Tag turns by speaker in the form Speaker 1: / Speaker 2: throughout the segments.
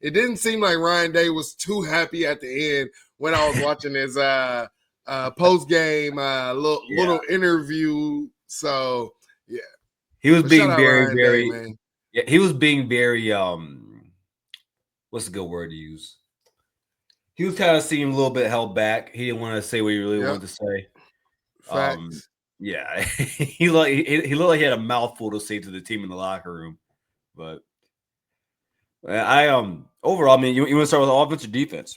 Speaker 1: it didn't seem like Ryan Day was too happy at the end when I was watching his post-game little interview. So, yeah.
Speaker 2: He was being
Speaker 1: shout out
Speaker 2: very,
Speaker 1: Ryan
Speaker 2: very,
Speaker 1: Day, man.
Speaker 2: yeah, he was being very, what's a good word to use? He was kind of seeming a little bit held back. He didn't want to say what he really wanted to say.
Speaker 1: Facts.
Speaker 2: Yeah, he looked like he had a mouthful to say to the team in the locker room. But I overall, I mean, you want to start with offense or defense?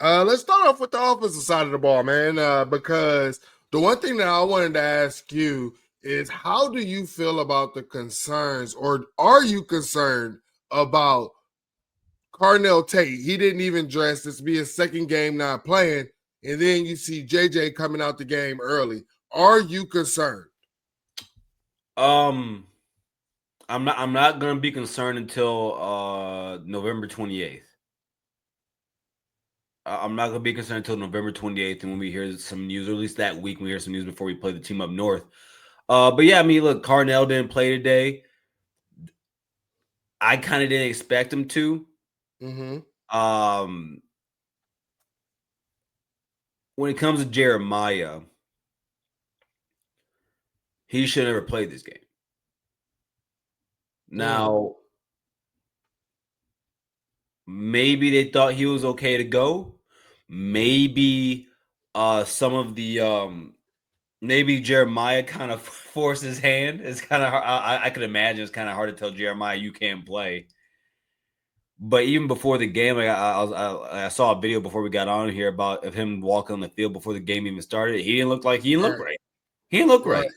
Speaker 1: Let's start off with the offensive side of the ball, man. Because the one thing that I wanted to ask you is, how do you feel about the concerns, or are you concerned about Carnell Tate? He didn't even dress. This be his second game not playing, and then you see JJ coming out the game early. Are you concerned?
Speaker 2: I'm not gonna be concerned until November 28th. I'm not gonna be concerned until November 28th, and when we hear some news, or at least that week, we hear some news before we play the team up north. But yeah, I mean, look, Carnell didn't play today. I kind of didn't expect him to.
Speaker 1: Mm-hmm.
Speaker 2: When it comes to Jeremiah, he should never played this game. Now, maybe they thought he was okay to go. Maybe some of the maybe Jeremiah kind of forced his hand. It's kind of hard. I could imagine it's kind of hard to tell Jeremiah you can't play. But even before the game, like I saw a video before we got on here about of him walking on the field before the game even started. He didn't look right. He didn't look right.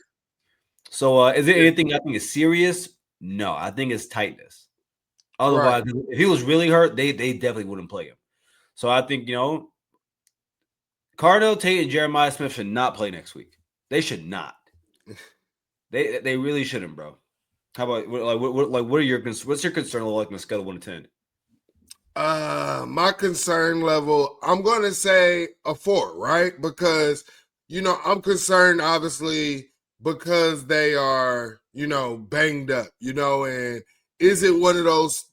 Speaker 2: So is there anything I think is serious? No, I think it's tightness. Otherwise, if he was really hurt, they definitely wouldn't play him. So I think, Carnell Tate and Jeremiah Smith should not play next week. They should not. They really shouldn't, bro. How about what are your what's your concern level like on a scale of 1 to 10?
Speaker 1: My concern level, I'm going to say a 4, right? Because, I'm concerned, obviously, because they are, banged up, and is it one of those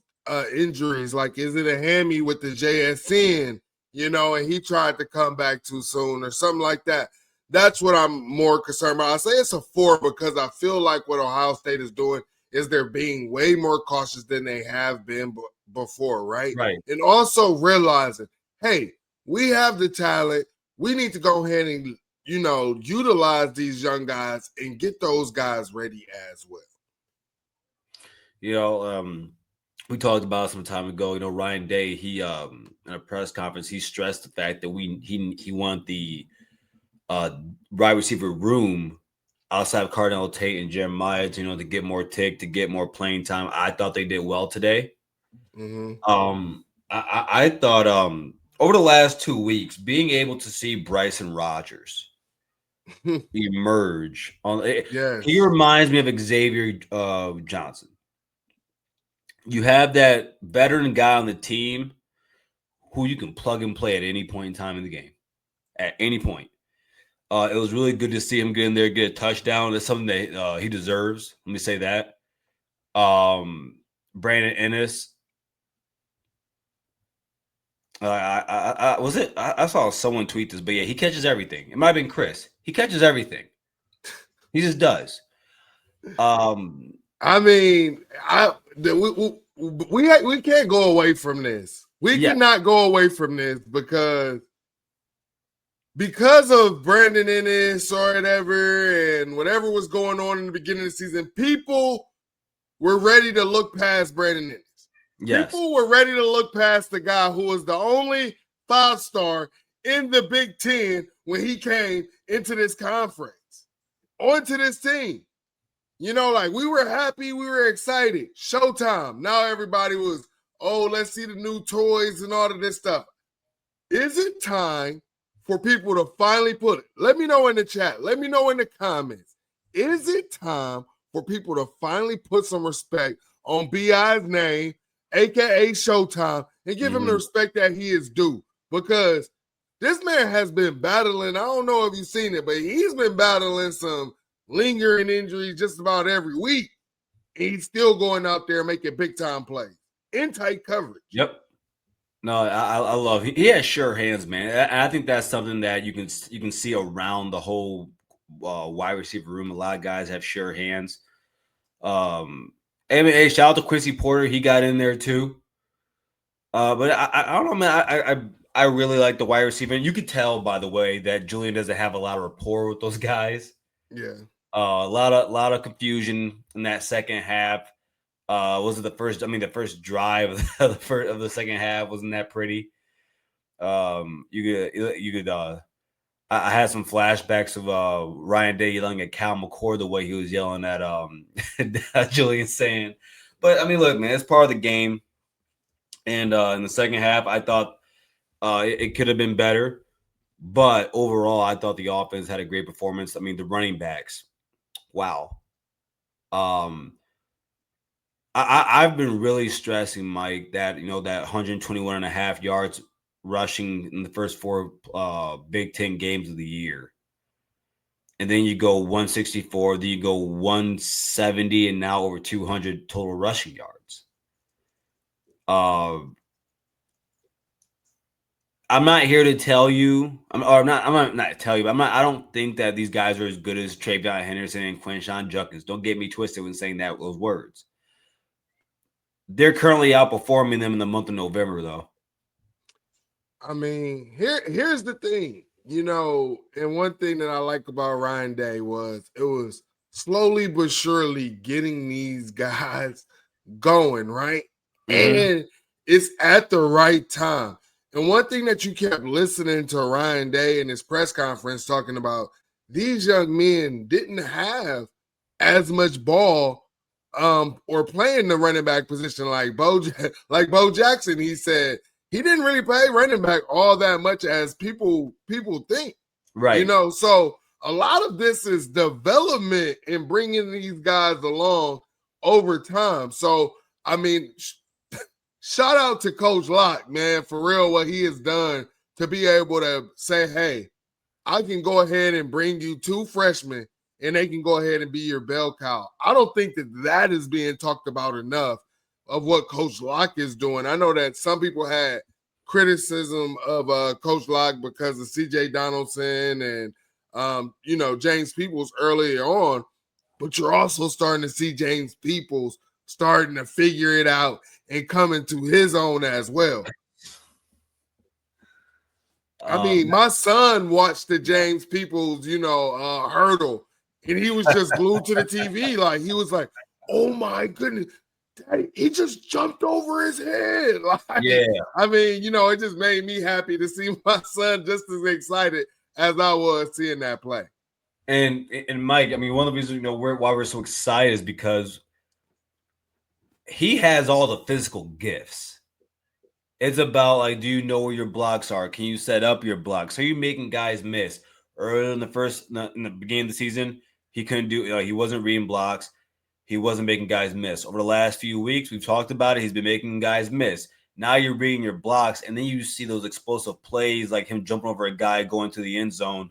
Speaker 1: injuries? Like, is it a hammy with the JSN, and he tried to come back too soon or something like that? That's what I'm more concerned about. I say it's a 4 because I feel like what Ohio State is doing is they're being way more cautious than they have been before, right?
Speaker 2: Right.
Speaker 1: And also realizing, hey, we have the talent. We need to go ahead and, utilize these young guys and get those guys ready as well.
Speaker 2: We talked about some time ago, Ryan Day, he in a press conference, he stressed the fact that he wanted the wide receiver room outside of Carnell Tate and Jeremiah to get more to get more playing time. I thought they did well today.
Speaker 1: Mm-hmm.
Speaker 2: I thought over the last 2 weeks, being able to see Bryson Rogers emerge he reminds me of Xavier Johnson. You have that veteran guy on the team who you can plug and play at any point in time in the game. At any point. It was really good to see him get in there, get a touchdown. That's something that he deserves. Let me say that. Brandon Ennis. I saw someone tweet this, but yeah, he catches everything. It might have been Chris. He catches everything. He just does.
Speaker 1: I mean, we can't go away from this. We cannot go away from this because of Brandon Ennis or whatever, and whatever was going on in the beginning of the season, people were ready to look past Brandon Ennis. Yes. People were ready to look past the guy who was the only 5-star in the Big Ten when he came into this conference, onto this team. We were happy, we were excited. Showtime. Now everybody was, let's see the new toys and all of this stuff. Is it time for people to finally put it? Let me know in the chat. Let me know in the comments. Is it time for people to finally put some respect on B.I.'s name, a.k.a. Showtime, and give him the respect that he is due? Because this man has been battling, I don't know if you've seen it, but he's been battling some lingering injuries just about every week. And he's still going out there making big-time plays. in tight coverage.
Speaker 2: Yep. No, I love he has sure hands, man. I think that's something that you can see around the whole wide receiver room. A lot of guys have sure hands. I mean, hey, shout out to Quincy Porter. He got in there too. But I don't know, man. I really like the wide receiver. And you could tell, by the way, that Julian doesn't have a lot of rapport with those guys.
Speaker 1: Yeah.
Speaker 2: A lot of confusion in that second half. Was it the first? I mean, the first drive of the second half wasn't that pretty. You could. I had some flashbacks of Ryan Day yelling at Cal McCord the way he was yelling at Julian Sand. But I mean, look, man, it's part of the game. And in the second half, I thought it could have been better. But overall, I thought the offense had a great performance. I mean, the running backs, wow. I've been really stressing, Mike, that that 121.5 yards rushing in the first 4 Big Ten games of the year. And then you go 164, then you go 170, and now over 200 total rushing yards. I'm not here to tell you. I'm not tell you. But I don't think that these guys are as good as Travion Henderson and Quinshon Judkins. Don't get me twisted when saying those words. They're currently outperforming them in the month of November, though.
Speaker 1: I mean, here's the thing, and one thing that I like about Ryan Day was it was slowly but surely getting these guys going, right? Mm-hmm. And it's at the right time. And one thing that you kept listening to Ryan Day in his press conference talking about, these young men didn't have as much ball or playing the running back position like Bo Jackson. He said he didn't really play running back all that much as people think.
Speaker 2: Right.
Speaker 1: So a lot of this is development and bringing these guys along over time. So, I mean, shout out to Coach Locke, man, for real, what he has done to be able to say, hey, I can go ahead and bring you 2 freshmen and they can go ahead and be your bell cow. I don't think that is being talked about enough of what Coach Locke is doing. I know that some people had criticism of Coach Locke because of C.J. Donaldson and, James Peoples earlier on, but you're also starting to see James Peoples starting to figure it out and coming to his own as well. I mean, my son watched the James Peoples, hurdle, and he was just glued to the TV. Like, he was like, oh, my goodness, Daddy, he just jumped over his head. Like,
Speaker 2: yeah.
Speaker 1: I mean, it just made me happy to see my son just as excited as I was seeing that play.
Speaker 2: And Mike, I mean, one of the reasons, why we're so excited is because he has all the physical gifts. It's about, like, do you know where your blocks are? Can you set up your blocks? So you're making guys miss. Early in the beginning of the season, he couldn't do. He wasn't reading blocks. He wasn't making guys miss. Over the last few weeks, we've talked about it. He's been making guys miss. Now you're reading your blocks, and then you see those explosive plays, like him jumping over a guy going to the end zone.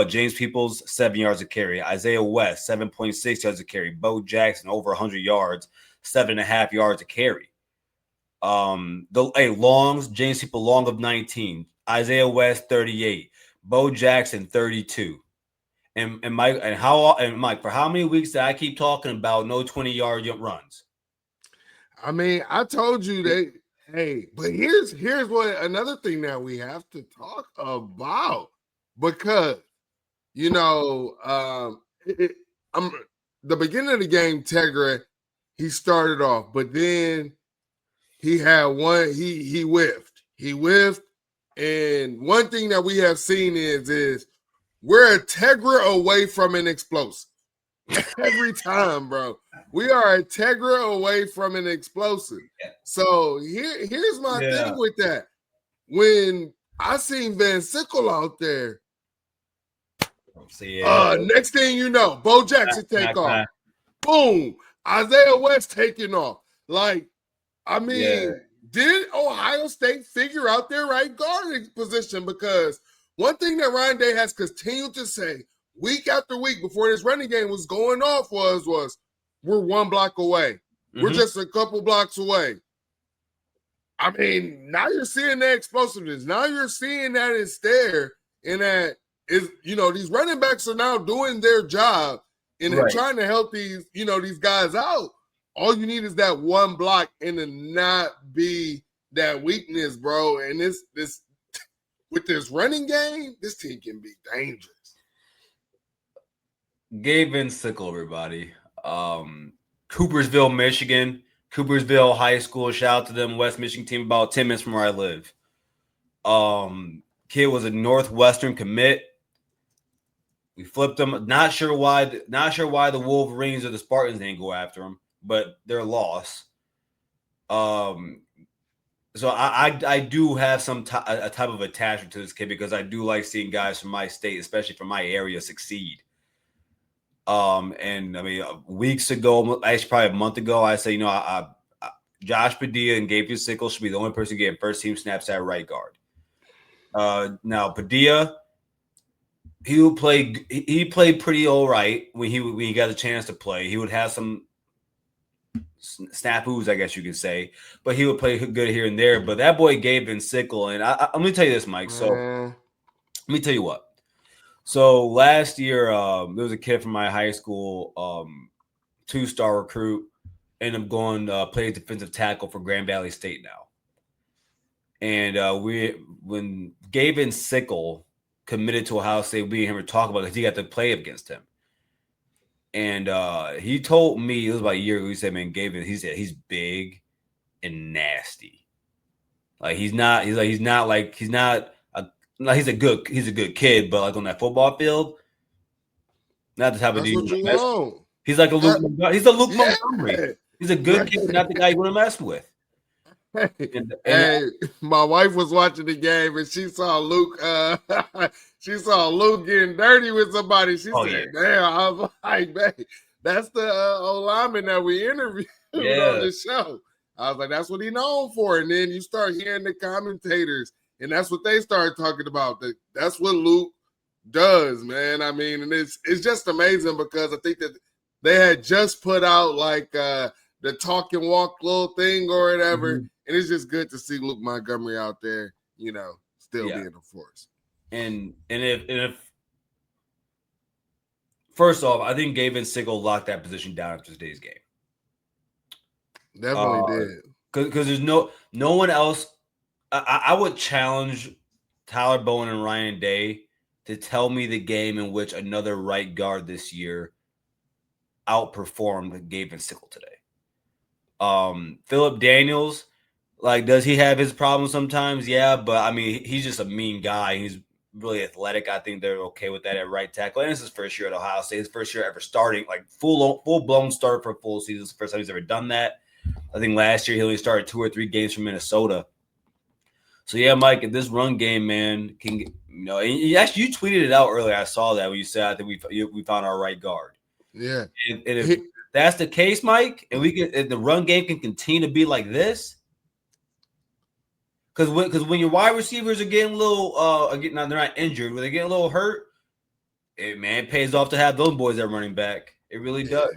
Speaker 2: James Peoples, 7 yards a carry. Isaiah West, 7.6 yards a carry. Bo Jackson, over 100 yards, 7.5 yards a carry. Longs, James Peoples long of 19. Isaiah West, 38. Bo Jackson, 32. And Mike, for how many weeks did I keep talking about no 20-yard runs?
Speaker 1: I mean, I told you that. Hey, but here's what another thing that we have to talk about, because the beginning of the game, Tegra, he started off, but then he had one. He whiffed. And one thing that we have seen is we're a Tegra away from an explosive. Every time, bro. We are a Tegra away from an explosive. So here's my thing with that. When I seen Van Sickle out there, next thing you know, Bo Jackson take off. Boom. Isaiah West taking off. Like, I mean, did Ohio State figure out their right guarding position? Because one thing that Ryan Day has continued to say week after week before this running game was going off was we're one block away. We're just a couple blocks away. I mean, now you're seeing that explosiveness. Now you're seeing that it's there, and that is, these running backs are now doing their job, and they're trying to help these guys out. All you need is that one block and to not be that weakness, bro. And this with this running game, this team can be dangerous.
Speaker 2: Gavin Sickle, everybody. Coopersville, Michigan. Coopersville High School. Shout out to them, West Michigan team, about 10 minutes from where I live. Kid was a Northwestern commit. We flipped him. Not sure why the Wolverines or the Spartans didn't go after him, but they're lost. So I do have a type of attachment to this kid because I do like seeing guys from my state, especially from my area, succeed. And I mean, weeks ago, actually probably a month ago, I said, Josh Padilla and Gabriel Sickle should be the only person getting first team snaps at right guard. Now Padilla, he played pretty all right when he got a chance to play. He would have some snafus, I guess you could say, but he would play good here and there. But that boy Gavin Sickle, and let me tell you this, Mike. So let me tell you what. So last year, there was a kid from my high school, 2-star recruit, ended up going play defensive tackle for Grand Valley State now. And when Gavin Sickle committed to Ohio State, we and him were talking about it because he got to play against him. And he told me, it was about a year ago, he said, man, Gavin, he said he's big and nasty. Like he's a good kid, but like on that football field, not the type of dude. He's like a Luke. He's a Luke Montgomery. He's a good kid, not the guy you want to mess with.
Speaker 1: Hey, my wife was watching the game and she saw Luke. She saw Luke getting dirty with somebody. She said, "Damn!" I was like, "Man, that's the old lineman that we interviewed on the show." I was like, "That's what he's known for." And then you start hearing the commentators, and that's what they started talking about. That's what Luke does, man. I mean, and it's just amazing because I think that they had just put out like the talk and walk little thing or whatever. Mm-hmm. And it's just good to see Luke Montgomery out there, still being a force.
Speaker 2: And if first off, I think Gavin Sickle locked that position down after today's game.
Speaker 1: Definitely did.
Speaker 2: Because there's no one else. I would challenge Tyler Bowen and Ryan Day to tell me the game in which another right guard this year outperformed Gavin Sickle today. Phillip Daniels, like, does he have his problems sometimes? Yeah, but I mean, he's just a mean guy. He's really athletic. I think they're okay with that at right tackle. And it's his first year at Ohio State. His first year ever starting, like full-blown start for a full season. It's the first time he's ever done that. I think last year he only started 2 or 3 games for Minnesota. So yeah, Mike, if this run game, man, can and actually you tweeted it out earlier. I saw that when you said I think we found our right guard.
Speaker 1: Yeah,
Speaker 2: and if that's the case, Mike, and if the run game can continue to be like this. Because when your wide receivers are getting a little, they're not injured, when they get a little hurt, it pays off to have those boys at running back. It really does.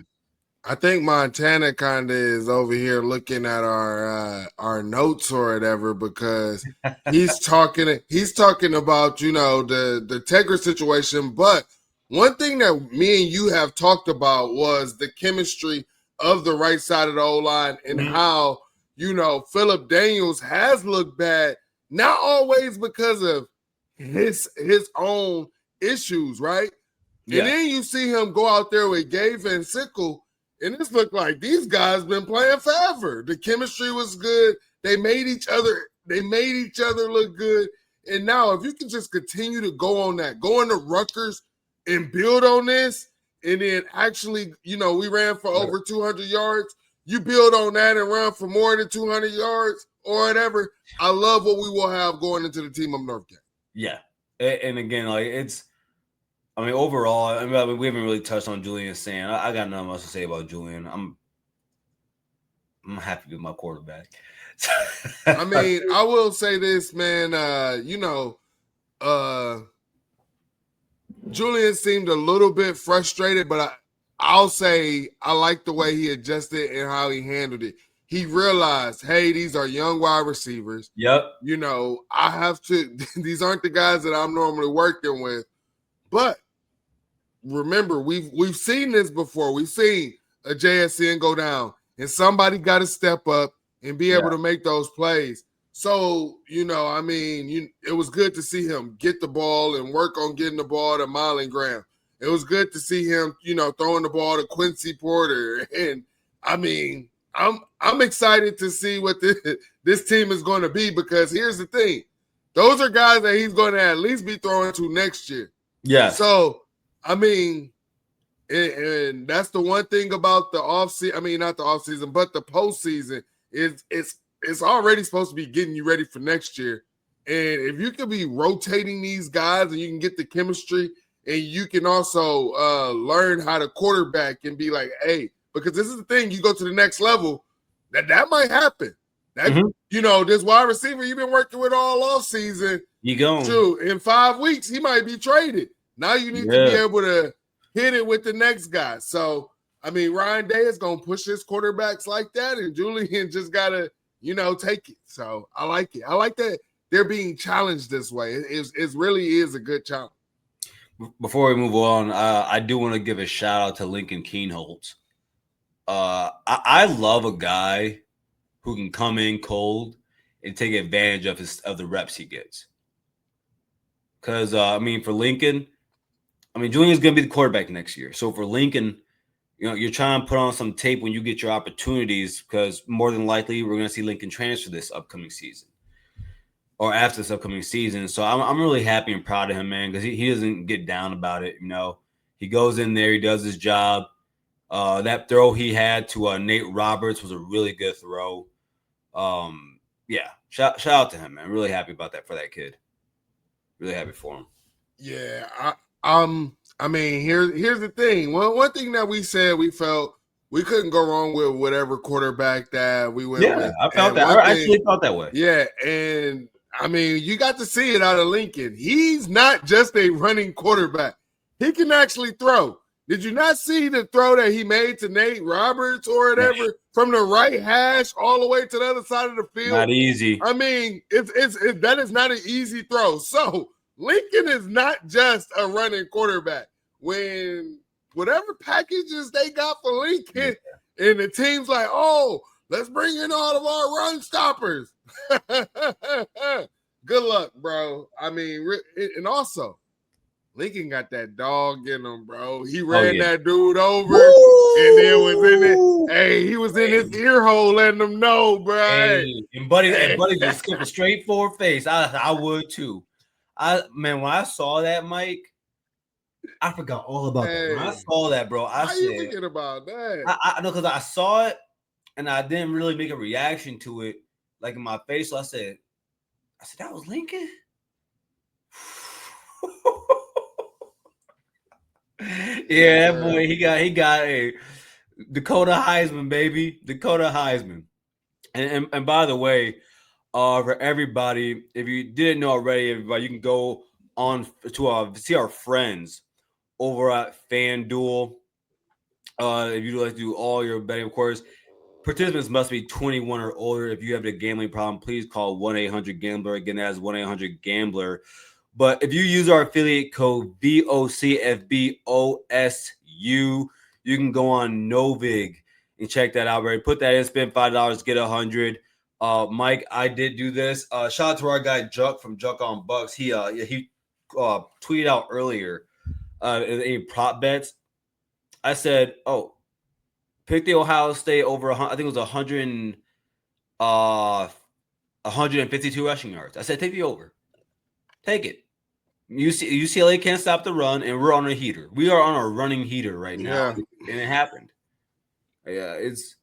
Speaker 1: I think Montana kind of is over here looking at our notes or whatever because he's talking about the Tegra situation. But one thing that me and you have talked about was the chemistry of the right side of the O-line and how. Phillip Daniels has looked bad, not always because of his own issues, right? Yeah. And then you see him go out there with Gavin Sickle, and it's looked like these guys been playing forever. The chemistry was good. They made each other look good. And now if you can just continue to go on that, go into Rutgers and build on this, and then actually, we ran for over 200 yards. You build on that and run for more than 200 yards or whatever. I love what we will have going into the Team Up North game.
Speaker 2: Yeah. And again, like overall, we haven't really touched on Julian Sand. I got nothing else to say about Julian. I'm happy with my quarterback.
Speaker 1: I mean, I will say this, man. Julian seemed a little bit frustrated, but I'll say I like the way he adjusted and how he handled it. He realized, hey, these are young wide receivers.
Speaker 2: Yep.
Speaker 1: You know, I have to – these aren't the guys that I'm normally working with. But remember, we've seen this before. We've seen a JSN go down, and somebody got to step up and be able to make those plays. So, you know, I mean, it was good to see him get the ball and work on getting the ball to Marlon Graham. It was good to see him, you know, throwing the ball to Quincy Porter. And, I mean, I'm excited to see what this team is going to be, because here's the thing. Those are guys that he's going to at least be throwing to next year.
Speaker 2: Yeah.
Speaker 1: So, I mean, and that's the one thing about the offseason. I mean, not the offseason, but the postseason is it's already supposed to be getting you ready for next year. And if you can be rotating these guys and you can get the chemistry and you can also learn how to quarterback and be like, hey, because this is the thing, you go to the next level, that might happen. That you know, this wide receiver you've been working with all offseason,
Speaker 2: you go.
Speaker 1: Shoot, in 5 weeks, he might be traded. Now you need to be able to hit it with the next guy. So, I mean, Ryan Day is going to push his quarterbacks like that, and Julian just got to, you know, take it. So, I like it. I like that they're being challenged this way. It really is a good challenge.
Speaker 2: Before we move on, I do want to give a shout-out to Lincoln Keenholz. I love a guy who can come in cold and take advantage of the reps he gets. Because, I mean, for Lincoln, I mean, Julian's going to be the quarterback next year. So for Lincoln, you know, you're trying to put on some tape when you get your opportunities, because more than likely we're going to see Lincoln transfer this upcoming season or after this upcoming season. So I'm really happy and proud of him, man, because he doesn't get down about it. You know, he goes in there, he does his job. That throw he had to Nate Roberts was a really good throw. Yeah, shout out to him, man. Really happy about that for that kid. Really happy for him.
Speaker 1: Yeah, I mean, here's the thing. One thing that we said, we felt we couldn't go wrong with whatever quarterback that we went with.
Speaker 2: I felt that. I actually felt that way.
Speaker 1: Yeah, and I mean, you got to see it out of Lincoln. He's not just a running quarterback. He can actually throw. Did you not see the throw that he made to Nate Roberts or whatever from the right hash all the way to the other side of the field?
Speaker 2: Not easy.
Speaker 1: I mean, that is not an easy throw. So Lincoln is not just a running quarterback. When whatever packages they got for Lincoln, and the team's like, oh, let's bring in all of our run stoppers. Good luck, bro. I mean, and also, Lincoln got that dog in him, bro. He ran that dude over. Woo! And then was in it. Hey, he was in his ear hole letting him know, bro.
Speaker 2: Hey, and Buddy just skipped a straight forward face. I would too. When I saw that, Mike, I forgot all about that. When I saw that, bro,
Speaker 1: How you thinking about that?
Speaker 2: I know, because I saw it and I didn't really make a reaction to it, like in my face. So I said, that was Lincoln. Yeah, that boy, he got a Dakota Heisman, baby. Dakota Heisman. And by the way, for everybody, if you didn't know already, everybody, you can go on to see our friends over at FanDuel. If you'd like to do all your betting, of course, participants must be 21 or older. If you have a gambling problem, please call 1-800-GAMBLER. Again, that is 1-800-GAMBLER. But if you use our affiliate code VOCFBOSU, you can go on Novig and check that out. Right, put that in, spend $5, get 100. Mike, I did do this. Shout out to our guy Juck from Juck on Bucks. He tweeted out earlier any prop bets. I said, pick the Ohio State over. I think it was 152 rushing yards. I said, take the over. Take it. UCLA can't stop the run, and we're on a heater. We are on a running heater right now, and it happened. Yeah, it's.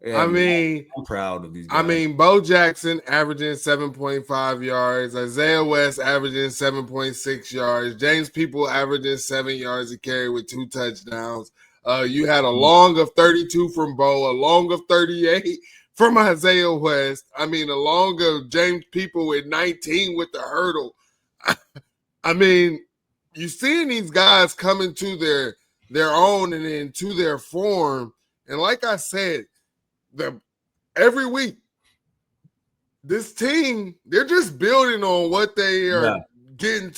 Speaker 2: Yeah, I'm proud of these guys.
Speaker 1: I mean, Bo Jackson averaging 7.5 yards, Isaiah West averaging 7.6 yards, James People averaging 7 yards a carry with 2 touchdowns. You had a long of 32 from Bo, a long of 38 from Isaiah West. I mean, a long of James People with 19 with the hurdle. I mean, you're seeing these guys coming to their own and into their form. And like I said, every week, this team, they're just building on what they are getting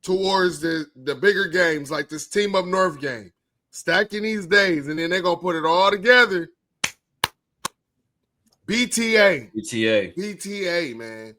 Speaker 1: towards the bigger games, like this team up north game, stacking these days, and then they're going to put it all together. BTA, man.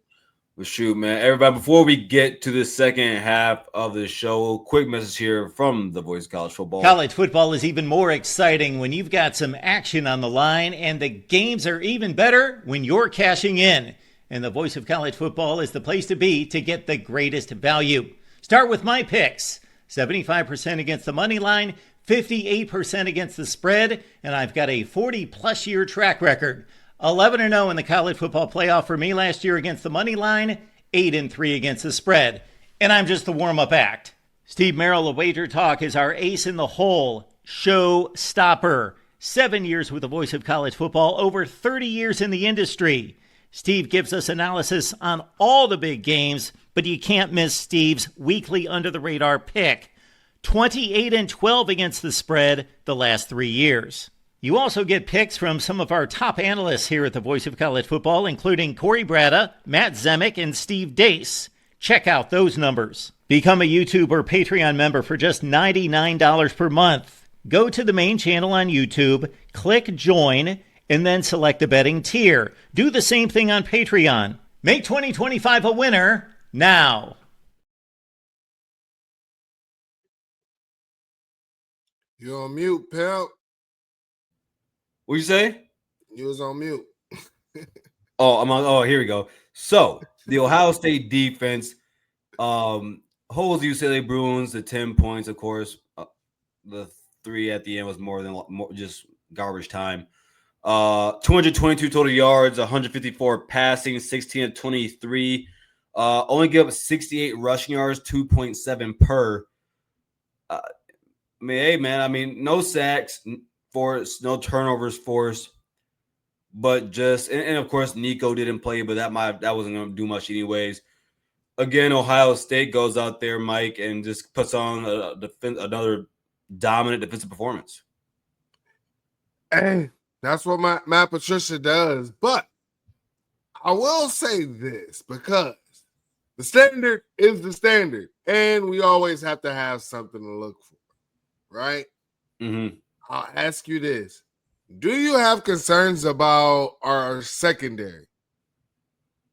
Speaker 2: Well, shoot, man. Everybody, before we get to the second half of the show, quick message here from the Voice of College Football.
Speaker 3: College football is even more exciting when you've got some action on the line, and the games are even better when you're cashing in. And the Voice of College Football is the place to be to get the greatest value. Start with my picks. 75% against the money line, 58% against the spread, and I've got a 40-plus year track record. 11-0 in the college football playoff for me last year against the money line, 8-3 against the spread. And I'm just the warm-up act. Steve Merrill of Wager Talk is our ace in the hole, show stopper. 7 years with the Voice of College Football, over 30 years in the industry. Steve gives us analysis on all the big games, but you can't miss Steve's weekly under-the-radar pick. 28-12 against the spread the last 3 years. You also get picks from some of our top analysts here at the Voice of College Football, including Corey Bratta, Matt Zemek, and Steve Dace. Check out those numbers. Become a YouTube or Patreon member for just $99 per month. Go to the main channel on YouTube, click join, and then select the betting tier. Do the same thing on Patreon. Make 2025 a winner now.
Speaker 1: You're on mute, pal.
Speaker 2: What'd you say?
Speaker 1: You was on mute.
Speaker 2: Here we go. So the Ohio State defense holds the UCLA Bruins to 10 points. Of course, the 3 at the end was more just garbage time. 222 total yards, 154 passing, 16 of 23. Only give up 68 rushing yards, 2.7 per. No sacks forced, no turnovers forced, but just and of course Nico didn't play, but that wasn't going to do much anyways. Again, Ohio State goes out there, Mike, and just puts on another dominant defensive performance.
Speaker 1: Hey, that's what Matt Patricia does. But I will say this, because the standard is the standard, and we always have to have something to look for, right?
Speaker 2: Mm-hmm.
Speaker 1: I'll ask you this. Do you have concerns about our secondary?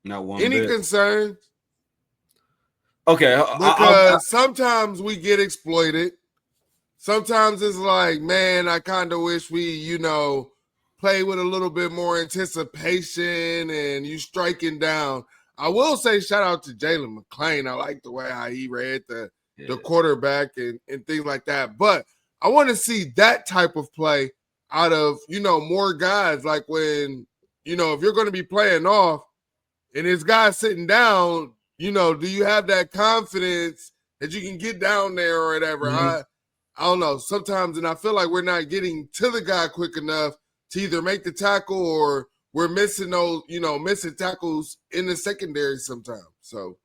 Speaker 2: Not one
Speaker 1: Any
Speaker 2: bit.
Speaker 1: concerns?
Speaker 2: Okay.
Speaker 1: Because sometimes we get exploited. Sometimes it's like, man, I kind of wish we, play with a little bit more anticipation and you striking down. I will say shout out to Jalen McClain. I like the way how he read the quarterback and things like that. But I want to see that type of play out of, more guys. Like when, if you're going to be playing off and this guy sitting down, do you have that confidence that you can get down there or whatever?
Speaker 2: Mm-hmm.
Speaker 1: I don't know. Sometimes, and I feel like we're not getting to the guy quick enough to either make the tackle or we're missing those, missing tackles in the secondary sometimes. So,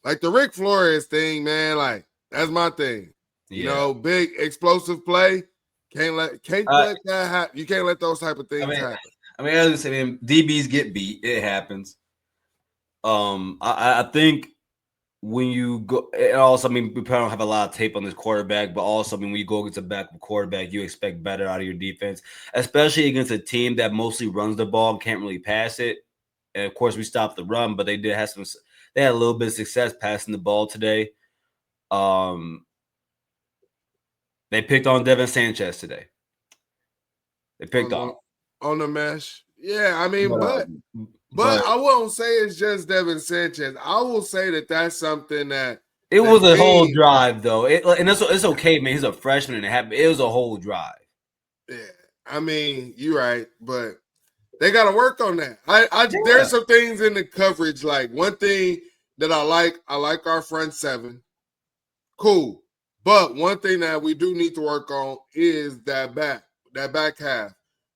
Speaker 1: like the Rick Flores thing, man, like that's my thing.
Speaker 2: Yeah.
Speaker 1: Big explosive play. Can't let that happen. You can't let those type of things happen.
Speaker 2: As I said, DBs get beat. It happens. I think when you go, and also, we probably don't have a lot of tape on this quarterback, but also, when you go against a backup quarterback, you expect better out of your defense, especially against a team that mostly runs the ball and can't really pass it. And of course, we stopped the run, but they had a little bit of success passing the ball today. They picked on Devin Sanchez today. They picked on
Speaker 1: the mesh. Yeah, but I won't say it's just Devin Sanchez. I will say that that's something that
Speaker 2: it was a whole drive, though. It's okay, man. He's a freshman, and it happened. It was a whole drive.
Speaker 1: Yeah, you're right, but they got to work on that. There's some things in the coverage. Like one thing that I like our front seven. Cool. But one thing that we do need to work on is that back half.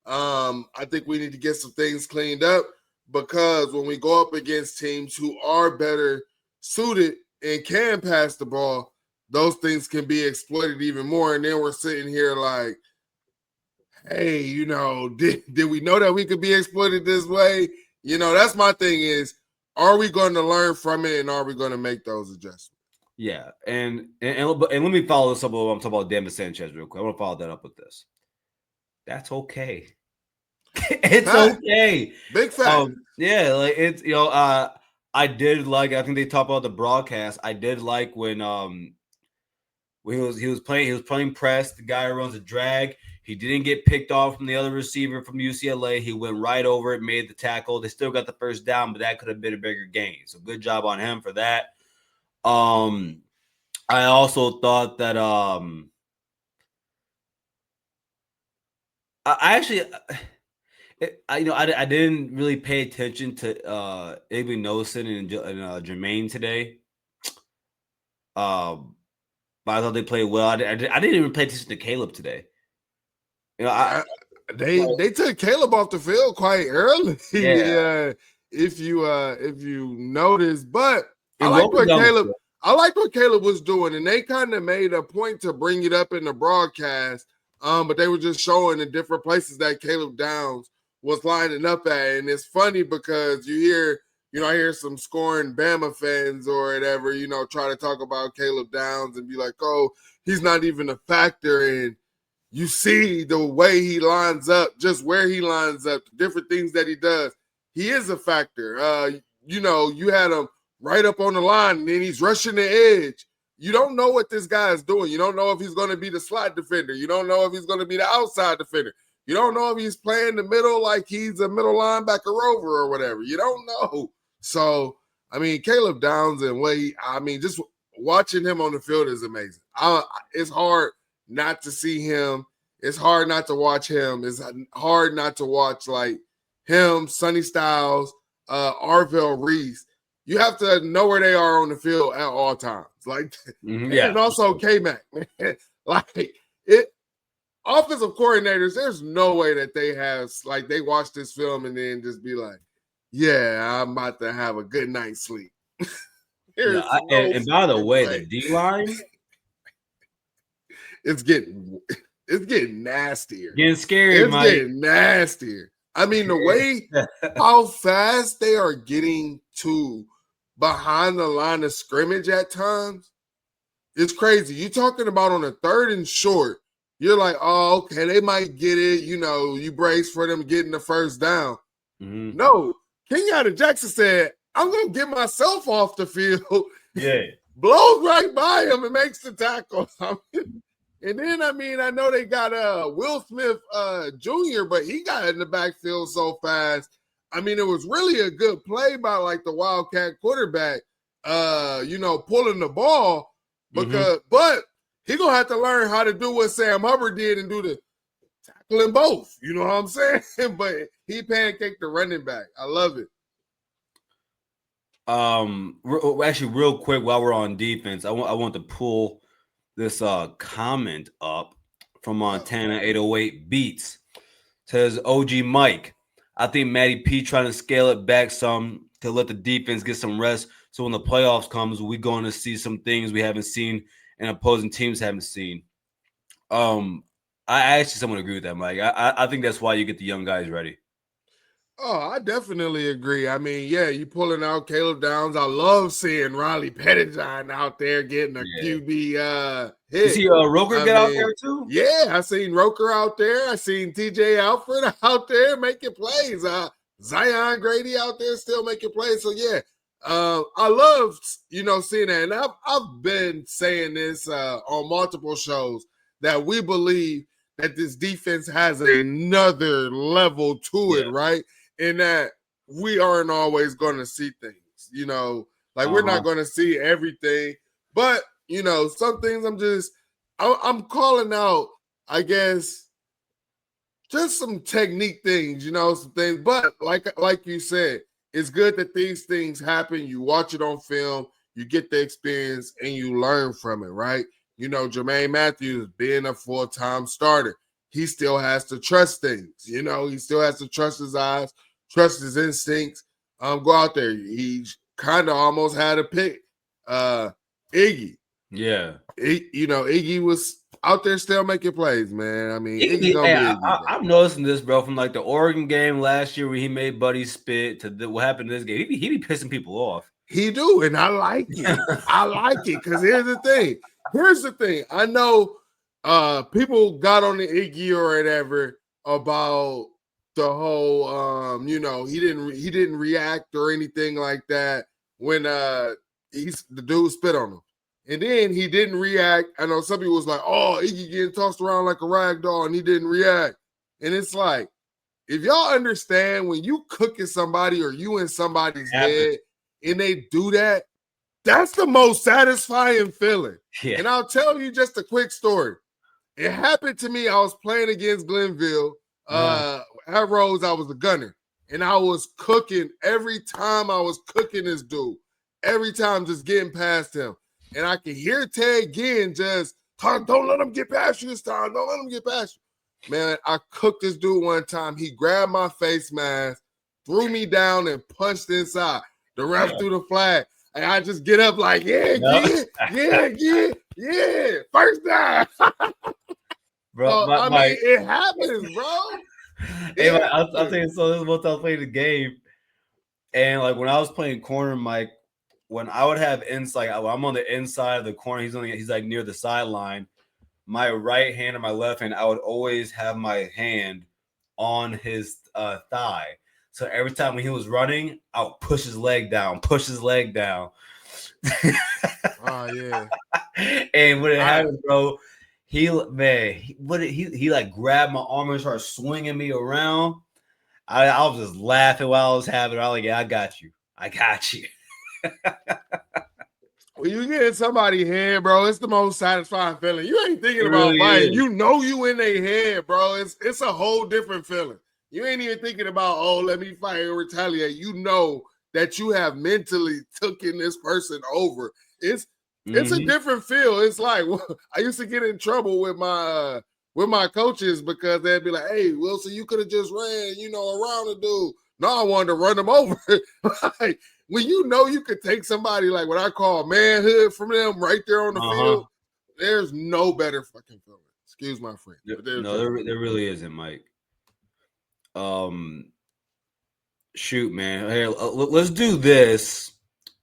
Speaker 1: I think we need to get some things cleaned up, because when we go up against teams who are better suited and can pass the ball, those things can be exploited even more. And then we're sitting here like, hey, did we know that we could be exploited this way? That's my thing is, are we going to learn from it and are we going to make those adjustments?
Speaker 2: Yeah, and let me follow this up with what I'm talking about David Sanchez real quick. I want to follow that up with this. That's okay. It's fact. Okay.
Speaker 1: Big fact.
Speaker 2: Yeah, like it's I did like. I think they talked about the broadcast. I did like when he was playing press. The guy runs a drag. He didn't get picked off from the other receiver from UCLA. He went right over it, made the tackle. They still got the first down, but that could have been a bigger gain. So good job on him for that. I also thought that I didn't really pay attention to Avery Nelson and Jermaine today. But I thought they played well. I didn't even pay attention to Caleb today.
Speaker 1: They took Caleb off the field quite early. Yeah. If you notice, but I like what Caleb was doing, and they kind of made a point to bring it up in the broadcast. But they were just showing the different places that Caleb Downs was lining up at, and it's funny because you hear, I hear some scoring Bama fans or whatever, try to talk about Caleb Downs and be like, oh, he's not even a factor. And you see the way he lines up, just where he lines up, the different things that he does. He is a factor. You had him right up on the line, and then he's rushing the edge. You don't know what this guy is doing. You don't know if he's going to be the slot defender. You don't know if he's going to be the outside defender. You don't know if he's playing the middle like he's a middle linebacker rover or whatever. You don't know. So, Caleb Downs and just watching him on the field is amazing. It's hard not to see him. It's hard not to watch him. It's hard not to watch like him, Sonny Styles, Arvell Reese. You have to know where they are on the field at all times. Like, and also K-Mac, man. Like, offensive coordinators, there's no way that they watch this film and then just be like, yeah, I'm about to have a good night's sleep.
Speaker 2: And by the way, the D-line,
Speaker 1: it's getting nastier.
Speaker 2: Getting scary,
Speaker 1: It's getting nastier. The way how fast they are getting to behind the line of scrimmage at times, it's crazy. You're talking about on a 3rd and short, you're like, oh, okay, they might get it. You brace for them getting the first down. Mm-hmm. No, Kenyatta Jackson said, I'm going to get myself off the field.
Speaker 2: Yeah.
Speaker 1: Blows right by him and makes the tackle. And then, I know they got Will Smith Jr., but he got in the backfield so fast. It was really a good play by like the Wildcat quarterback, pulling the ball but he gonna have to learn how to do what Sam Hubbard did and do the tackling both. You know what I'm saying? But he pancaked the running back. I love it.
Speaker 2: Actually, real quick while we're on defense, I want to pull this comment up from Montana 808 Beats. Says OG Mike, I think Matty P trying to scale it back some to let the defense get some rest. So when the playoffs comes, we're going to see some things we haven't seen and opposing teams haven't seen. I actually someone agree with that, Mike. I think that's why you get the young guys ready.
Speaker 1: Oh, I definitely agree. You pulling out Caleb Downs. I love seeing Riley Pettigine out there getting a QB hit.
Speaker 2: You see Roker get out there too?
Speaker 1: Yeah, I seen Roker out there. I seen TJ Alfred out there making plays. Zion Grady out there still making plays. So yeah, I love seeing that. And I've been saying this on multiple shows that we believe that this defense has another level to it, right? In that we aren't always going to see things, we're not going to see everything, but some things I'm calling out, I guess, just some technique things, some things, but like you said, it's good that these things happen. You watch it on film, you get the experience and you learn from it, right? Jermaine Matthews being a full-time starter, he still has to trust things. He still has to trust his eyes, trust his instincts. Go out there. He kind of almost had a pick. Iggy.
Speaker 2: Yeah.
Speaker 1: Iggy was out there still making plays, man. I mean, Iggy
Speaker 2: Iggy,
Speaker 1: gonna be Iggy, bro.
Speaker 2: I'm noticing this, bro, from like the Oregon game last year where he made Buddy spit to what happened in this game. He be pissing people off.
Speaker 1: He do, and I like it. I like it because here's the thing. I know people got on the Iggy or whatever about the whole he didn't react or anything like that when the dude spit on him. And then he didn't react. I know some people was like, oh, Iggy getting tossed around like a rag doll and he didn't react. And it's like, if y'all understand when you cooking somebody or you in somebody's head and they do that, that's the most satisfying feeling. Yeah. And I'll tell you just a quick story. It happened to me. I was playing against Glenville. At Rose, I was a gunner. And I was cooking every time I was cooking this dude. Every time just getting past him. And I could hear Ted Ginn just, don't let him get past you this time. Don't let him get past you. Man, I cooked this dude one time. He grabbed my face mask, threw me down, and punched inside. The ref threw the flag. And I just get up like, yeah. First down.
Speaker 2: Bro,
Speaker 1: it happens, bro.
Speaker 2: Hey, I'll tell you, so this is what I was playing the game. And like when I was playing corner, Mike, when I would have inside, I'm on the inside of the corner. He's like near the sideline. My right hand and my left hand, I would always have my hand on his thigh. So every time when he was running, I would push his leg down. Oh
Speaker 1: yeah.
Speaker 2: And when it happened, bro, he like grabbed my arm and started swinging me around. I was just laughing while I was having it. I was like, yeah, I got you.
Speaker 1: When you get in somebody's head, bro, it's the most satisfying feeling. You ain't thinking about fighting. You know you in their head, bro. It's a whole different feeling. You ain't even thinking about, oh, let me fight or retaliate. You know that you have mentally taken this person over. It's a different feel. It's like I used to get in trouble with my coaches because they'd be like, hey, Wilson, you could have just ran, around the dude. No, I wanted to run them over. Like, when you know you could take somebody like what I call manhood from them right there on the field, there's no better fucking feeling. Excuse my friend.
Speaker 2: No, there really isn't, Mike. Shoot, man. Hey, let's do this.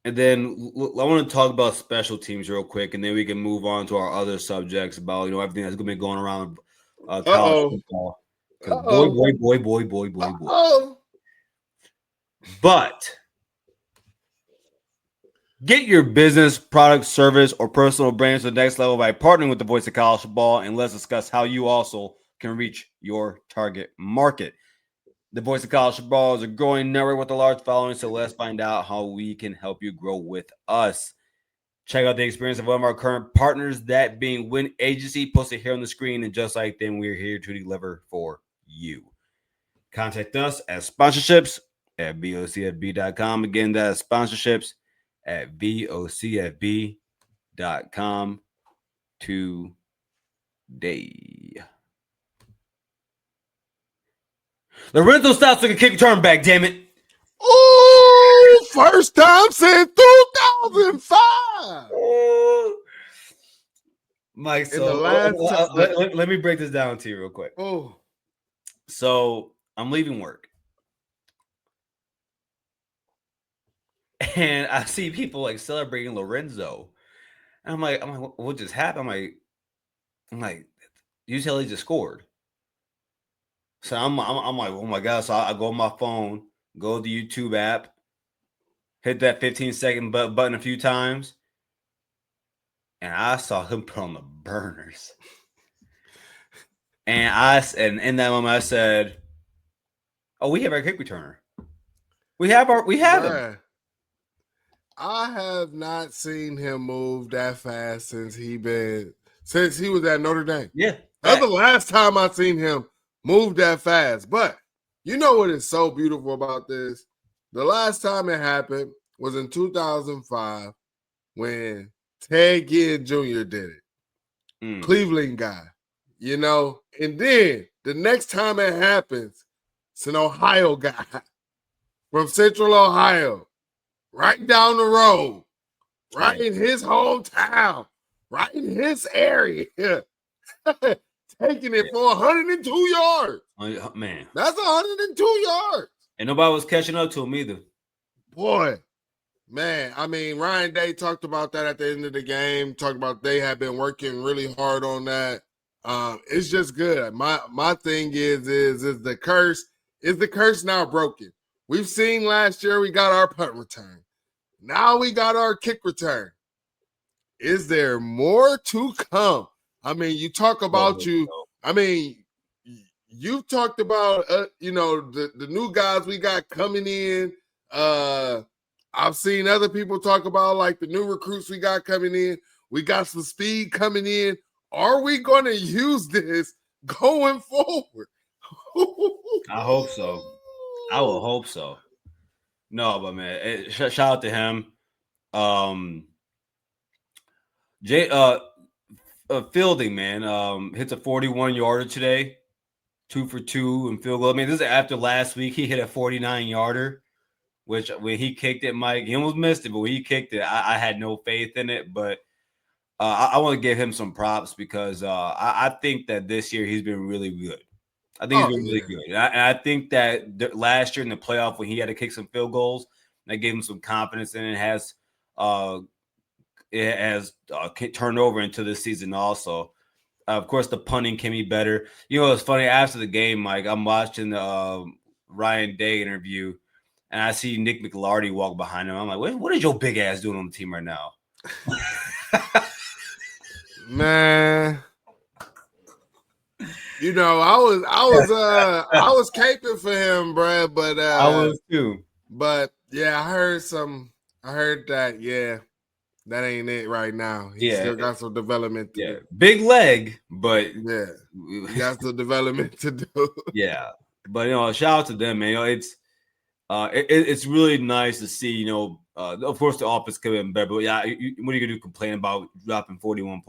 Speaker 2: And then I want to talk about special teams real quick, and then we can move on to our other subjects about, everything that's going to be going around college football. Boy. But get your business, product, service, or personal brand to the next level by partnering with the Voice of College Football, and let's discuss how you also can reach your target market. The Voice of College Football is a growing network with a large following, so let's find out how we can help you grow with us. Check out the experience of one of our current partners, that being Win Agency, posted here on the screen, and just like them, we're here to deliver for you. Contact us at sponsorships at vocfb.com. Again, that's sponsorships at vocfb.com today. Lorenzo stops like a kick return back, damn it.
Speaker 1: Oh, first time since 2005.
Speaker 2: Mike, so let me break this down to you real quick.
Speaker 1: Oh.
Speaker 2: So I'm leaving work. And I see people like celebrating Lorenzo. And I'm like, what just happened? I'm like, UCLA just scored. So I'm like, oh my God. So I go on my phone, go to the YouTube app, hit that 15-second button a few times, and I saw him put on the burners. And in that moment I said, oh, we have our kick returner. We have him.
Speaker 1: I have not seen him move that fast since he was at Notre Dame.
Speaker 2: Yeah.
Speaker 1: That's the last time I seen him move that fast. But you know what is so beautiful about this? The last time it happened was in 2005 when Ted Ginn Jr. did it. Cleveland guy, And then the next time it happens, it's an Ohio guy from Central Ohio, right down the road, right in his hometown, right in his area, taking it for 102 yards.
Speaker 2: Man,
Speaker 1: that's 102 yards.
Speaker 2: And nobody was catching up to him either.
Speaker 1: Boy, man, I mean, Ryan Day talked about that at the end of the game. Talked about they have been working really hard on that. It's just good. My thing is the curse. Is the curse now broken? We've seen last year we got our punt return. Now we got our kick return. Is there more to come? I mean, you talk about you've talked about the new guys we got coming in. I've seen other people talk about like the new recruits we got coming in. We got some speed coming in. Are we going to use this going forward?
Speaker 2: I hope so. I will hope so. No, but man, shout out to him. Fielding, man, hits a 41-yarder today, 2 for 2 in field goal. I mean, this is after last week. He hit a 49-yarder, which when he kicked it, Mike, he almost missed it, but when he kicked it, I had no faith in it. But I want to give him some props because I think that this year he's been really good. I think he's been really good. And I think that last year in the playoff when he had to kick some field goals, that gave him some confidence, and it has turned over into this season also. Of course, the punting can be better. You know, it's funny. After the game, Mike, I'm watching the Ryan Day interview, and I see Nick McLarty walk behind him. I'm like, what is your big ass doing on the team right now?
Speaker 1: Man, you know, I was caping for him, bro. But
Speaker 2: I was too.
Speaker 1: But yeah, I heard that. Yeah, that ain't it right now. He still got some development to do.
Speaker 2: Big leg, but
Speaker 1: yeah, he got some development to do.
Speaker 2: Yeah, but shout out to them, man. It's really nice to see. Of course, the offense could have been better, but what are you gonna do? Complain about dropping 41 points?